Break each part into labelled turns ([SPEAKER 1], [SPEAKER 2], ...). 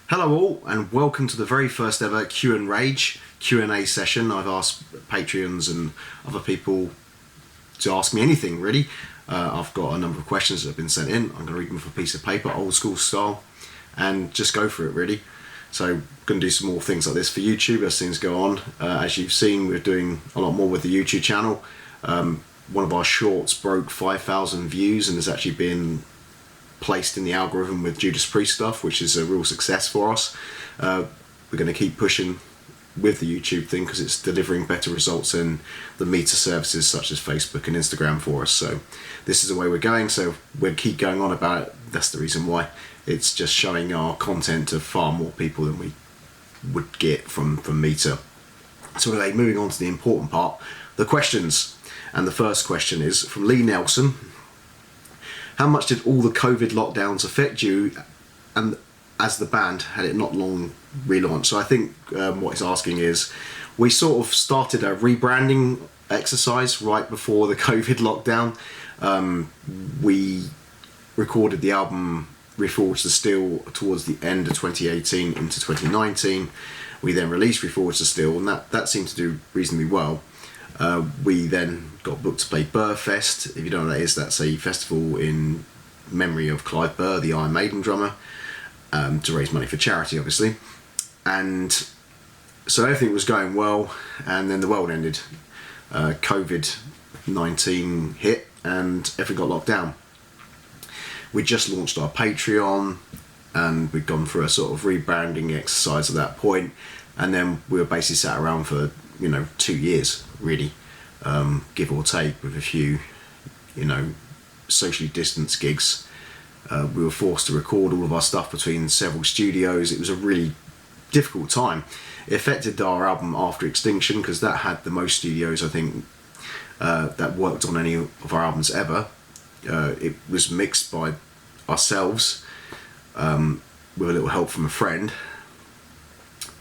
[SPEAKER 1] Hello all, and welcome to the very first ever Q&A session. I've asked Patreons and other people to ask me anything really. I've got a number of questions that have been sent in. I'm going to read them off a piece of paper, old school style, and just go for it really. So I'm going to do some more things like this for YouTube as things go on. As you've seen, we're doing a lot more with the YouTube channel. One of our shorts broke 5,000 views and has actually been placed in the algorithm with Judas Priest stuff, which is a real success for us. We're going to keep pushing with the YouTube thing because it's delivering better results than the meta services such as Facebook and Instagram for us. So this is the way we're going, so we'll keep going on about it. That's the reason why. It's just showing our content to far more people than we would get from meta. So anyway, moving on to the important part, the questions. And the first question is from Lee Nelson. How much did all the COVID lockdowns affect you and as the band had it not long relaunched? So I think what he's asking is, we sort of started a rebranding exercise right before the COVID lockdown. We recorded the album Reforged the Steel towards the end of 2018 into 2019. We then released Reforged the Steel, and that seemed to do reasonably well. We then got booked to play Burfest. If you don't know what that is, that's a festival in memory of Clive Burr, the Iron Maiden drummer, to raise money for charity, obviously. And so everything was going well, and then the world ended. COVID-19 hit, and everything got locked down. We just launched our Patreon, and we'd gone through a sort of rebranding exercise at that point, and then we were basically sat around for 2 years really, give or take, with a few socially distanced gigs. We were forced to record all of our stuff between several studios. It was a really difficult time. It affected our album After Extinction because that had the most studios I think that worked on any of our albums ever. It was mixed by ourselves with a little help from a friend.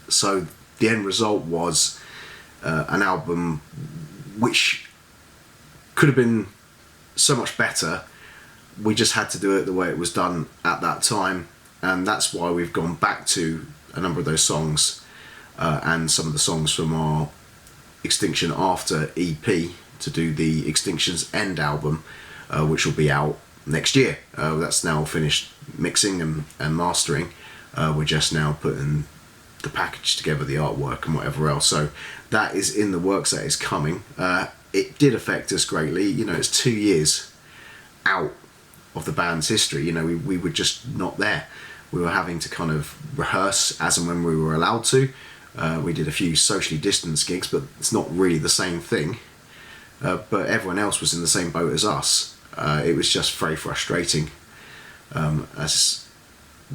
[SPEAKER 1] So the end result was an album which could have been so much better. We just had to do it the way it was done at that time, and that's why we've gone back to a number of those songs and some of the songs from our Extinction After EP to do the Extinction's End album, which will be out next year. That's now finished mixing and mastering. We're just now putting the package together, the artwork and whatever else. So that is in the works, that is coming. It did affect us greatly. It's 2 years out of the band's history. We were just not there. We were having to kind of rehearse as and when we were allowed to. We did a few socially distanced gigs, but it's not really the same thing. But everyone else was in the same boat as us. It was just very frustrating as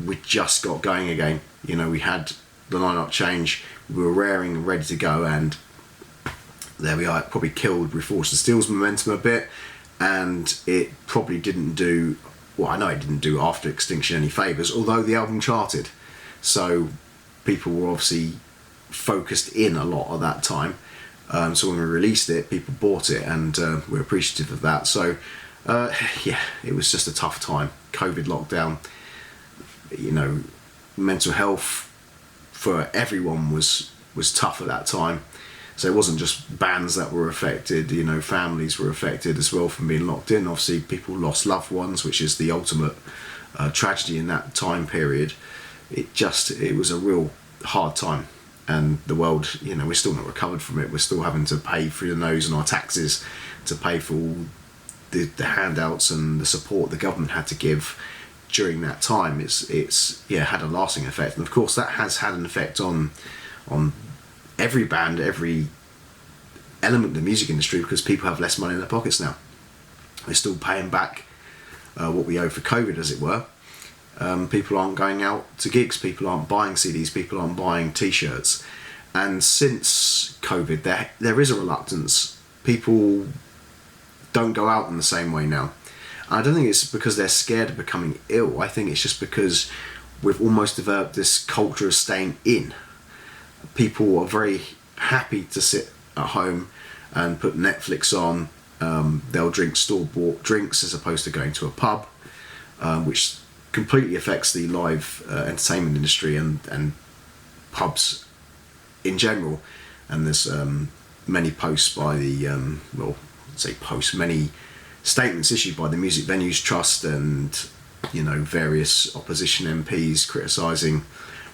[SPEAKER 1] we just got going again. We had the lineup change, we were raring and ready to go, and there we are. It probably killed Reforged the Steel's momentum a bit, and it probably didn't do, well, I know it didn't do After Extinction any favours, although the album charted, so people were obviously focused in a lot at that time. So when we released it, people bought it, and we're appreciative of that. So yeah, it was just a tough time. COVID lockdown, mental health for everyone was tough at that time. So it wasn't just bands that were affected, families were affected as well from being locked in. Obviously people lost loved ones, which is the ultimate tragedy in that time period. It was a real hard time, and the world, we're still not recovered from it. We're still having to pay through the nose on our taxes to pay for all the handouts and the support the government had to give during that time. It's had a lasting effect, and of course that has had an effect on every band, every element of the music industry, because people have less money in their pockets now. We're still paying back what we owe for COVID, as it were. People aren't going out to gigs, people aren't buying CDs, people aren't buying t-shirts, and since COVID there is a reluctance. People don't go out in the same way now. I don't think it's because they're scared of becoming ill. I think it's just because we've almost developed this culture of staying in. People are very happy to sit at home and put Netflix on. They'll drink store-bought drinks as opposed to going to a pub, which completely affects the live entertainment industry and pubs in general. And there's many posts by the many statements issued by the Music Venues Trust and various opposition MPs criticising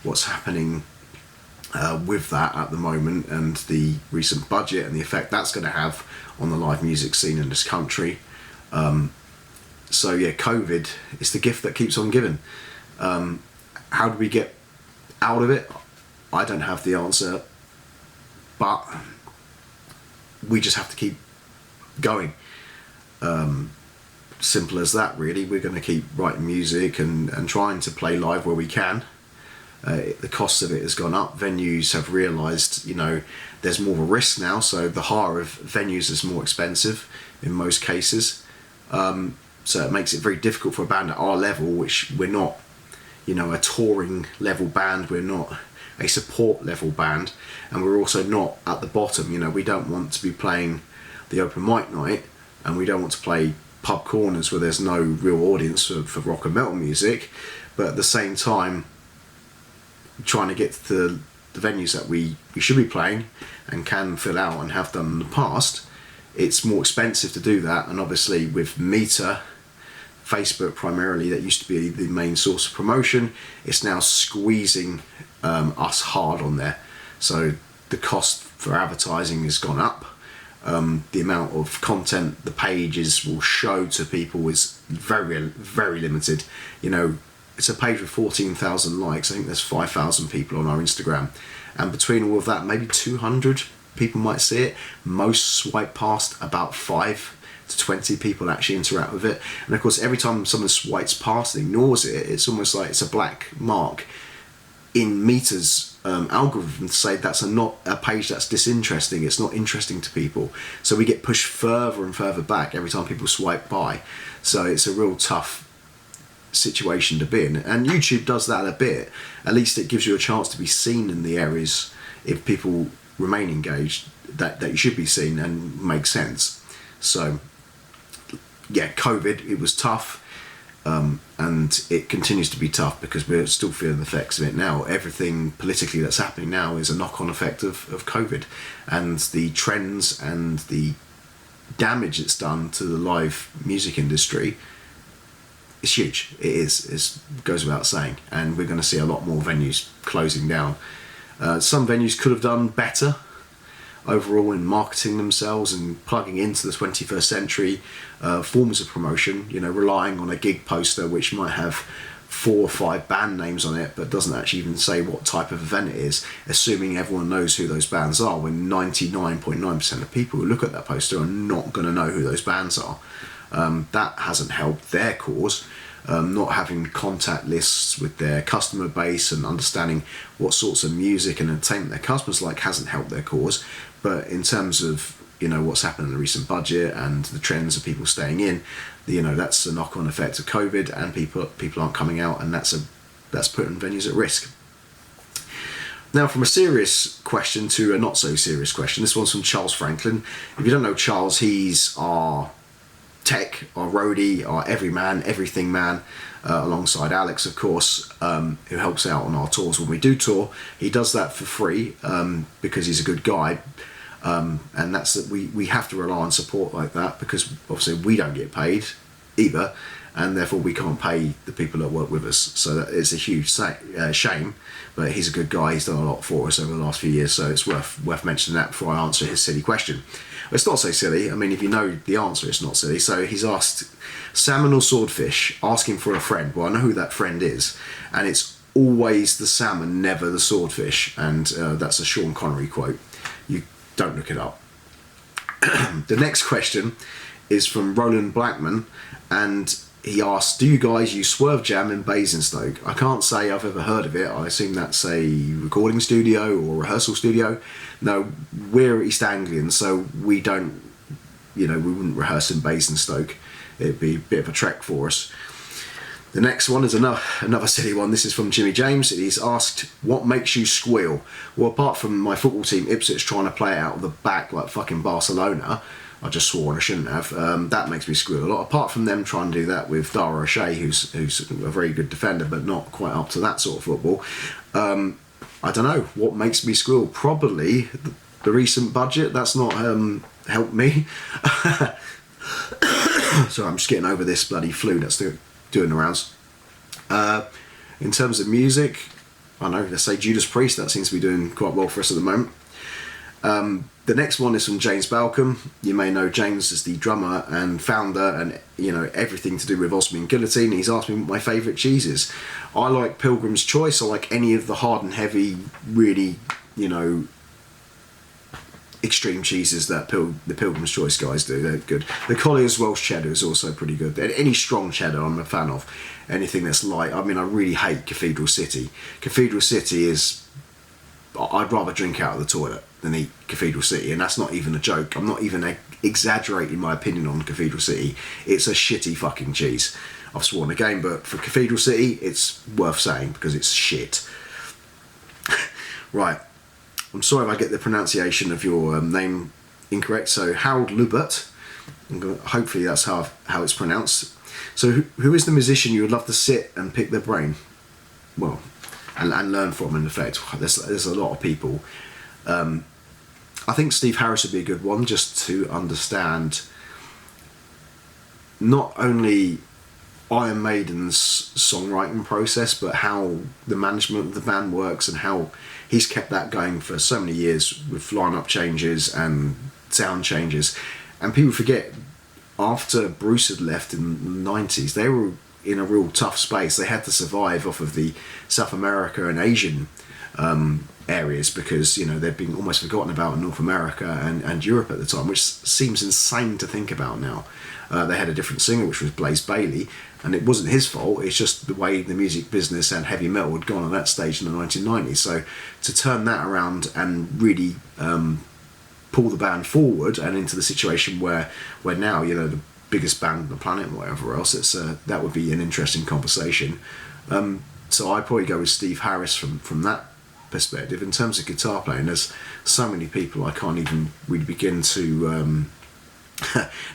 [SPEAKER 1] what's happening with that at the moment, and the recent budget and the effect that's going to have on the live music scene in this country. So yeah, COVID is the gift that keeps on giving. How do we get out of it? I don't have the answer, but we just have to keep going. Simple as that, really. We're going to keep writing music and trying to play live where we can. The cost of it has gone up. Venues have realised, there's more of a risk now, so the hire of venues is more expensive in most cases. So it makes it very difficult for a band at our level, which we're not, a touring level band, we're not a support level band, and we're also not at the bottom. We don't want to be playing the open mic night, and we don't want to play pub corners where there's no real audience for rock and metal music, but at the same time trying to get to the venues that we should be playing and can fill out and have done in the past. It's more expensive to do that, and obviously with Meter, Facebook primarily, that used to be the main source of promotion, it's now squeezing us hard on there. So the cost for advertising has gone up. The amount of content the pages will show to people is very, very limited. It's a page with 14,000 likes. I think there's 5,000 people on our Instagram. And between all of that, maybe 200 people might see it. Most swipe past. About 5 to 20 people actually interact with it. And of course, every time someone swipes past and ignores it, it's almost like it's a black mark in Meter's algorithm to say that's not a page that's disinteresting, it's not interesting to people. So we get pushed further and further back every time people swipe by. So it's a real tough situation to be in, and YouTube does that a bit. At least it gives you a chance to be seen in the areas, if people remain engaged, that you should be seen and make sense. So yeah, COVID, it was tough, and it continues to be tough because we're still feeling the effects of it now. Everything politically that's happening now is a knock-on effect of COVID, and the trends and the damage it's done to the live music industry. It's huge. It goes without saying, and we're going to see a lot more venues closing down. Some venues could have done better overall in marketing themselves and plugging into the 21st century forms of promotion, relying on a gig poster which might have 4 or 5 band names on it but doesn't actually even say what type of event it is, assuming everyone knows who those bands are, when 99.9% of people who look at that poster are not going to know who those bands are. That hasn't helped their cause. Not having contact lists with their customer base and understanding what sorts of music and entertainment their customers like hasn't helped their cause. But in terms of what's happened in the recent budget and the trends of people staying in, that's a knock-on effect of COVID, and people aren't coming out, and that's putting venues at risk. Now, from a serious question to a not so serious question. This one's from Charles Franklin. If you don't know Charles, he's our tech, our roadie, our everyman, everything man, alongside Alex, of course, who helps out on our tours when we do tour. He does that for free because he's a good guy, and that's that we have to rely on support like that, because obviously we don't get paid either, and therefore we can't pay the people that work with us. So that is a huge shame, but he's a good guy. He's done a lot for us over the last few years, so it's worth mentioning that before I answer his silly question. It's not so silly. I mean, if you know the answer, it's not silly. So he's asked, Salmon or Swordfish, asking for a friend. Well, I know who that friend is, and it's always the salmon, never the swordfish, and that's a Sean Connery quote. You don't look it up. The next question is from Roland Blackman, and he asked, do you guys use Swervejam in Basingstoke? I can't say I've ever heard of it. I assume that's a recording studio or rehearsal studio. No, we're East Anglian, so we don't, we wouldn't rehearse in Basingstoke. It'd be a bit of a trek for us. The next one is another silly one. This is from Jimmy James. He's asked, what makes you squeal? Well, apart from my football team Ipswich trying to play it out of the back like fucking Barcelona, I just swore and I shouldn't have. That makes me squeal a lot. Apart from them trying to do that with Dara O'Shea, who's a very good defender, but not quite up to that sort of football. I don't know what makes me squeal. Probably the recent budget. That's not helped me. Sorry, I'm just getting over this bloody flu that's doing the rounds. In terms of music, I don't know, let's say Judas Priest. That seems to be doing quite well for us at the moment. The next one is from James Balcombe. You may know James as the drummer and founder and, you know, everything to do with Osmium Guillotine. He's asked me what my favourite cheese is. I like Pilgrim's Choice. I like any of the hard and heavy, really, you know, extreme cheeses that the Pilgrim's Choice guys do. They're good. The Collier's Welsh Cheddar is also pretty good. Any strong cheddar I'm a fan of. Anything that's light. I mean, I really hate Cathedral City. Cathedral City is... I'd rather drink out of the toilet than eat Cathedral City, and that's not even a joke. I'm not even exaggerating my opinion on Cathedral City. It's a shitty fucking cheese. I've sworn again, but for Cathedral City, it's worth saying because it's shit. Right. I'm sorry if I get the pronunciation of your name incorrect. So Harold Lubert, hopefully that's how it's pronounced. So who is the musician you would love to sit and pick their brain? Well, and learn from, in effect. There's a lot of people. I think Steve Harris would be a good one, just to understand not only Iron Maiden's songwriting process, but how the management of the band works and how he's kept that going for so many years with line-up changes and sound changes. And people forget, after Bruce had left in the 90s, they were in a real tough space. They had to survive off of the South America and Asian areas because, you know, they'd been almost forgotten about in North America and Europe at the time, which seems insane to think about now. They had a different singer, which was Blaze Bayley, and it wasn't his fault. It's just the way the music business and heavy metal had gone at that stage in the 1990s. So to turn that around and really pull the band forward and into the situation where now, you know, the biggest band on the planet and whatever else, it's that would be an interesting conversation. So I'd probably go with Steve Harris from that perspective. In terms of guitar playing, there's so many people I can't even really begin to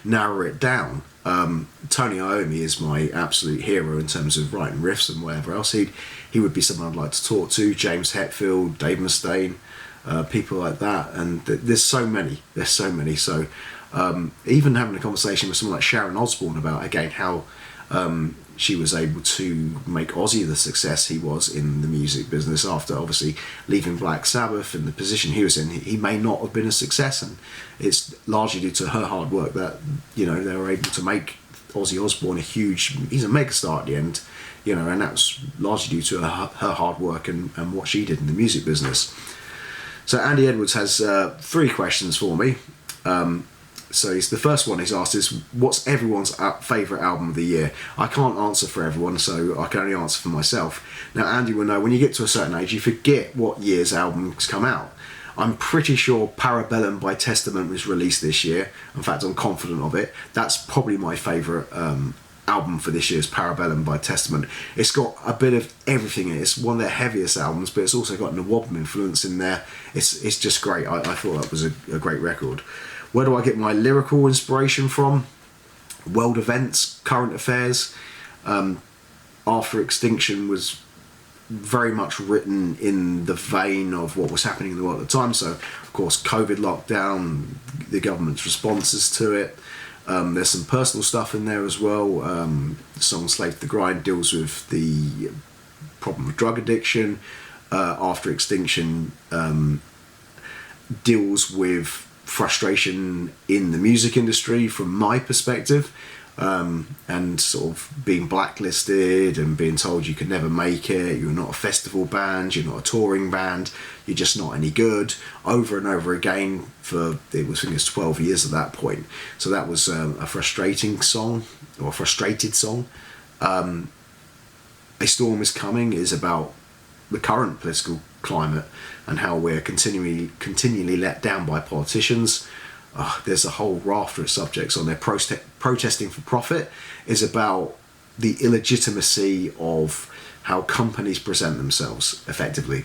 [SPEAKER 1] narrow it down. Tony Iommi is my absolute hero in terms of writing riffs and whatever else. He would be someone I'd like to talk to. James Hetfield, Dave Mustaine, people like that, and there's so many. So even having a conversation with someone like Sharon Osbourne about, again, how she was able to make Ozzy the success he was in the music business after obviously leaving Black Sabbath and the position he was in. He may not have been a success, and it's largely due to her hard work that, you know, they were able to make Ozzy Osbourne he's a megastar at the end, you know, and that's largely due to her hard work and what she did in the music business. So Andy Edwards has 3 questions for me. So the first one he's asked is, what's everyone's favourite album of the year? I can't answer for everyone, so I can only answer for myself. Now, Andy will know, when you get to a certain age, you forget what year's albums come out. I'm pretty sure Parabellum by Testament was released this year. In fact, I'm confident of it. That's probably my favourite album for this year's Parabellum by Testament. It's got a bit of everything in it. It's one of their heaviest albums, but it's also got NWOTHM influence in there. It's just great. I thought that was a great record. Where do I get my lyrical inspiration from? World events, current affairs. After Extinction was very much written in the vein of what was happening in the world at the time. So, of course, COVID lockdown, the government's responses to it. There's some personal stuff in there as well. The song Slave to the Grind deals with the problem of drug addiction. After Extinction deals with frustration in the music industry from my perspective, and sort of being blacklisted and being told you could never make it, you're not a festival band, you're not a touring band, you're just not any good, over and over again for, I think it was 12 years at that point. So that was a frustrating song, or a frustrated song. A Storm Is Coming is about the current political climate and how we're continually let down by politicians. There's a whole rafter of subjects on there. Protesting for Profit is about the illegitimacy of how companies present themselves effectively.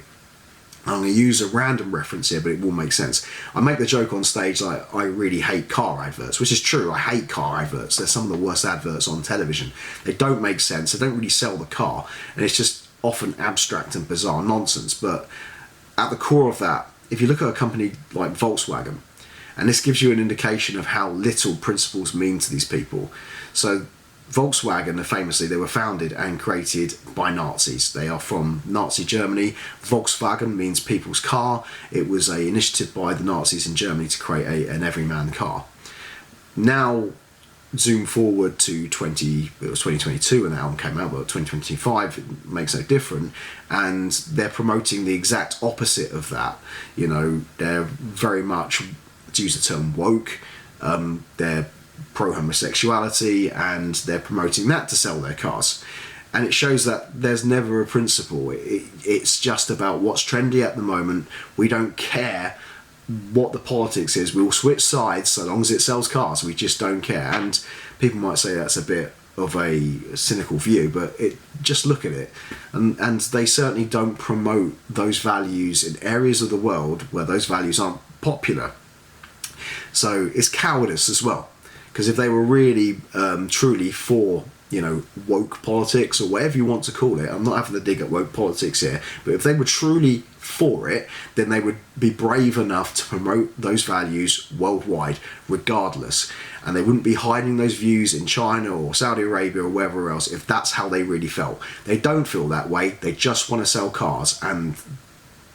[SPEAKER 1] I'm going to use a random reference here, but it will make sense. I make the joke on stage like I really hate car adverts, which is true. I hate car adverts. They're some of the worst adverts on television. They don't make sense. They don't really sell the car, and it's just often abstract and bizarre nonsense. But at the core of that, if you look at a company like Volkswagen, and this gives you an indication of how little principles mean to these people. So Volkswagen, famously, they were founded and created by Nazis. They are from Nazi Germany. Volkswagen means people's car. It was an initiative by the Nazis in Germany to create an everyman car. Now, zoom forward to 2022 when the album came out, but 2025 it makes no different, and they're promoting the exact opposite of that. You know, they're very much, to use the term, woke. They're pro-homosexuality, and they're promoting that to sell their cars. And it shows that there's never a principle. It's just about what's trendy at the moment. We don't care what the politics is. We'll switch sides so long as it sells cars. We just don't care. And people might say that's a bit of a cynical view, but just look at it. And they certainly don't promote those values in areas of the world where those values aren't popular. So it's cowardice as well. Because if they were really, truly for, you know, woke politics or whatever you want to call it, I'm not having to dig at woke politics here, but if they were truly for it, then they would be brave enough to promote those values worldwide, regardless. And they wouldn't be hiding those views in China or Saudi Arabia or wherever else if that's how they really felt. They don't feel that way. They just want to sell cars, and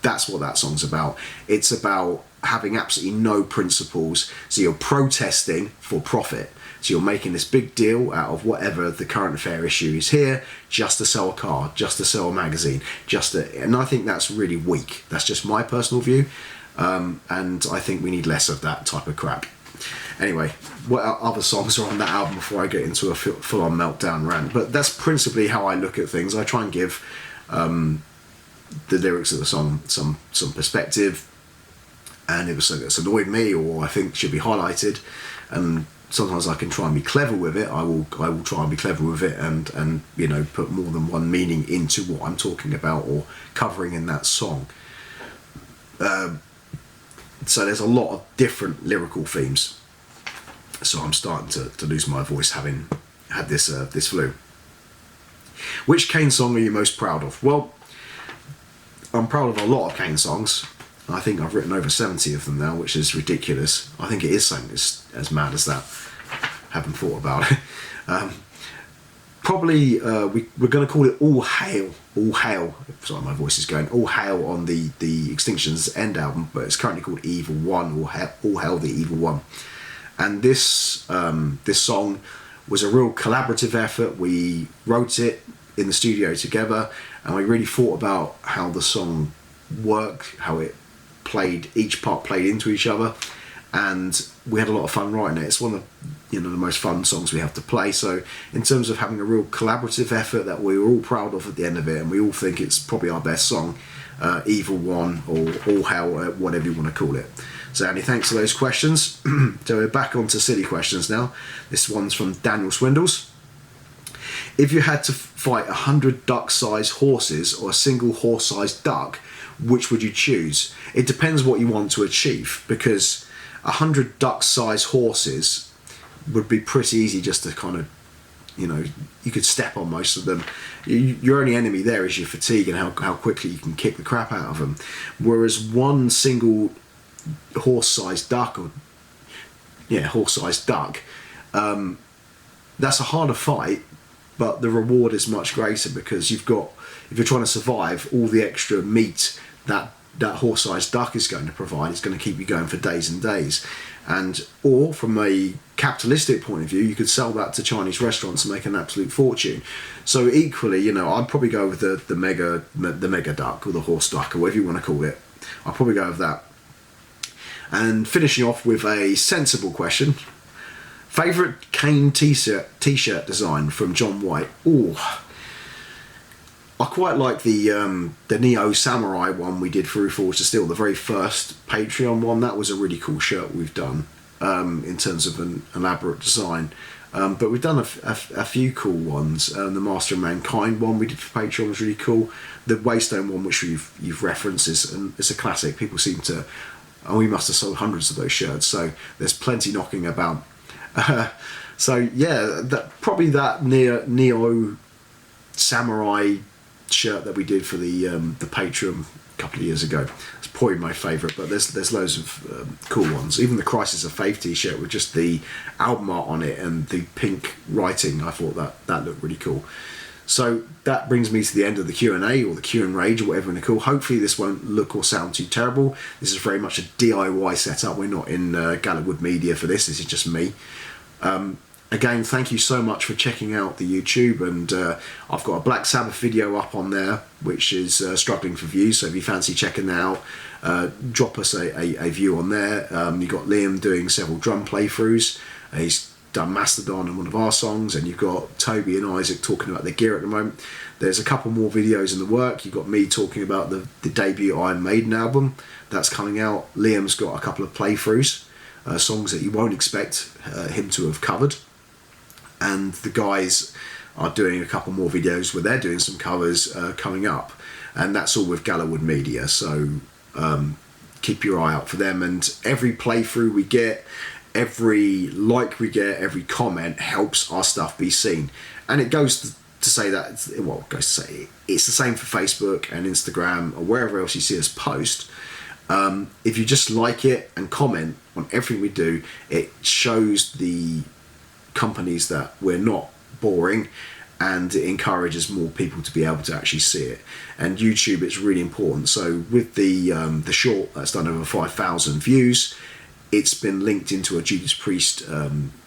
[SPEAKER 1] that's what that song's about. It's about having absolutely no principles. So you're protesting for profit. So you're making this big deal out of whatever the current affair issue is here, just to sell a car, just to sell a magazine, and I think that's really weak. That's just my personal view, and I think we need less of that type of crap. Anyway, what other songs are on that album before I get into a full-on meltdown rant? But that's principally how I look at things. I try and give the lyrics of the song some perspective, and if it's something that's annoyed me or I think should be highlighted, and sometimes I can try and be clever with it. I will try and be clever with it, and you know, put more than one meaning into what I'm talking about or covering in that song. So there's a lot of different lyrical themes. So I'm starting to lose my voice having had this flu. Which Kaine song are you most proud of? Well, I'm proud of a lot of Kaine songs. I think I've written over 70 of them now, which is ridiculous. I think it is something as mad as that. Haven't thought about it. Probably we're going to call it All Hail. All Hail. Sorry, my voice is going. All Hail on the Extinction's End album, but it's currently called Evil One. All Hail the Evil One. And this song was a real collaborative effort. We wrote it in the studio together, and we really thought about how the song worked, how it played, each part played into each other, and we had a lot of fun writing it. It's one of the most fun songs we have to play. So in terms of having a real collaborative effort that we were all proud of at the end of it, and we all think it's probably our best song, Evil One or All Hell, whatever you want to call it. So Andy, thanks for those questions. So we're back onto silly questions now. This one's from Daniel Swindles. If you had to fight 100 duck-sized horses or a single horse-sized duck, which would you choose? It depends what you want to achieve, because 100 duck-sized horses would be pretty easy just to kind of, you could step on most of them. Your only enemy there is your fatigue and how quickly you can kick the crap out of them. Whereas one single horse-sized duck, that's a harder fight, but the reward is much greater, because if you're trying to survive, all the extra meat that horse-sized duck is going to provide is going to keep you going for days and days. Or from a capitalistic point of view, you could sell that to Chinese restaurants and make an absolute fortune. So equally, I'd probably go with the mega duck, or the horse duck, or whatever you want to call it. I'd probably go with that. And finishing off with a sensible question. Favourite Kaine t-shirt design from John White? Ooh, I quite like the Neo Samurai one we did for Forged to Steel, the very first Patreon one. That was a really cool shirt we've done in terms of an elaborate design. But we've done a few cool ones. The Master of Mankind one we did for Patreon was really cool. The Waystone one, which you've referenced, is a classic. People seem to, we must have sold hundreds of those shirts, so there's plenty knocking about. So yeah, probably that Neo Samurai shirt that we did for the Patreon a couple of years ago. It's probably my favourite, but there's loads of cool ones. Even the Crisis of Faith t-shirt with just the album art on it and the pink writing, I thought that looked really cool. So that brings me to the end of the Q&A, or the Q and Rage, or whatever you want to call. Hopefully this won't look or sound too terrible. This is very much a DIY setup. We're not in Gallowwood Media for this. This is just me. Again, thank you so much for checking out the YouTube, and I've got a Black Sabbath video up on there which is struggling for views, so if you fancy checking that out, drop us a view on there. You've got Liam doing several drum playthroughs. He's done Mastodon and one of our songs, and you've got Toby and Isaac talking about the gear at the moment. There's a couple more videos in the work. You've got me talking about the debut Iron Maiden album that's coming out. Liam's got a couple of playthroughs, songs that you won't expect him to have covered. And the guys are doing a couple more videos where they're doing some covers coming up, and that's all with Gallowwood Media, so keep your eye out for them. And every playthrough we get, every like we get, every comment helps our stuff be seen. And it goes to say that, well, it goes to say it's the same for Facebook and Instagram or wherever else you see us post. If you just like it and comment on everything we do, it shows the companies that we're not boring, and it encourages more people to be able to actually see it. And YouTube, it's really important. So with the short that's done over 5,000 views, it's been linked into a Judas Priest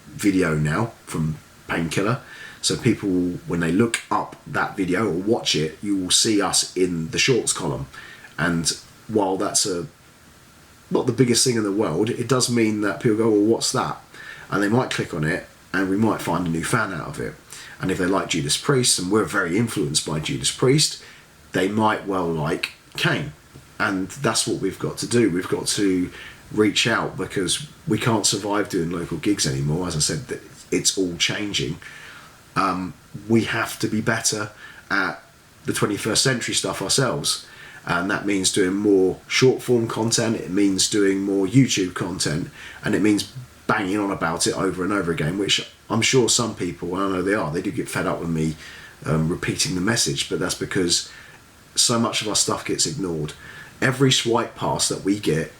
[SPEAKER 1] video now from Painkiller. So people, when they look up that video or watch it, you will see us in the shorts column. And while that's not the biggest thing in the world, it does mean that people go, well, what's that? And they might click on it, and we might find a new fan out of it. And if they like Judas Priest, and we're very influenced by Judas Priest, they might well like Kaine. And that's what we've got to do. We've got to reach out, because we can't survive doing local gigs anymore. As I said, it's all changing. We have to be better at the 21st century stuff ourselves. And that means doing more short form content, it means doing more YouTube content, and it means banging on about it over and over again, which I'm sure some people, and I know they do get fed up with me repeating the message, but that's because so much of our stuff gets ignored. Every swipe pass that we get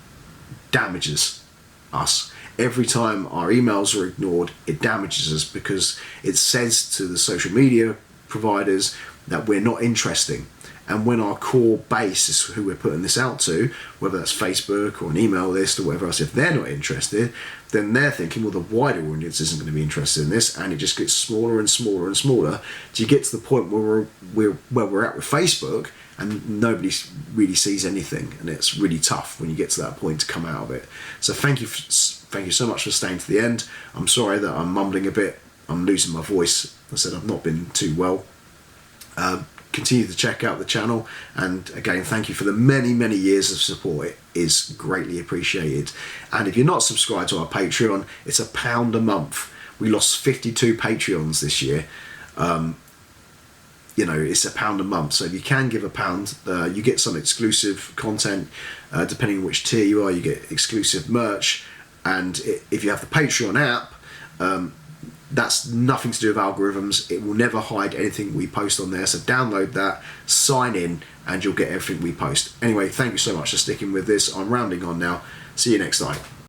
[SPEAKER 1] damages us. Every time our emails are ignored, it damages us, because it says to the social media providers that we're not interesting. And when our core base is who we're putting this out to, whether that's Facebook or an email list or whatever else, if they're not interested, then they're thinking, well, the wider audience isn't going to be interested in this, and it just gets smaller and smaller and smaller till you get to the point where we're at with Facebook, and nobody really sees anything, and it's really tough when you get to that point to come out of it. So thank you so much for staying to the end. I'm sorry that I'm mumbling a bit. I'm losing my voice. I said I've not been too well. Continue to check out the channel, and again, thank you for the many years of support. It is greatly appreciated. And if you're not subscribed to our Patreon, it's £1 a month. We lost 52 Patreons this year. You know, it's £1 a month, so if you can give £1, you get some exclusive content. Depending on which tier you are, you get exclusive merch. And if you have the Patreon app, that's nothing to do with algorithms. It will never hide anything we post on there. So download that, sign in, and you'll get everything we post. Anyway, thank you so much for sticking with this. I'm rounding on now. See you next time.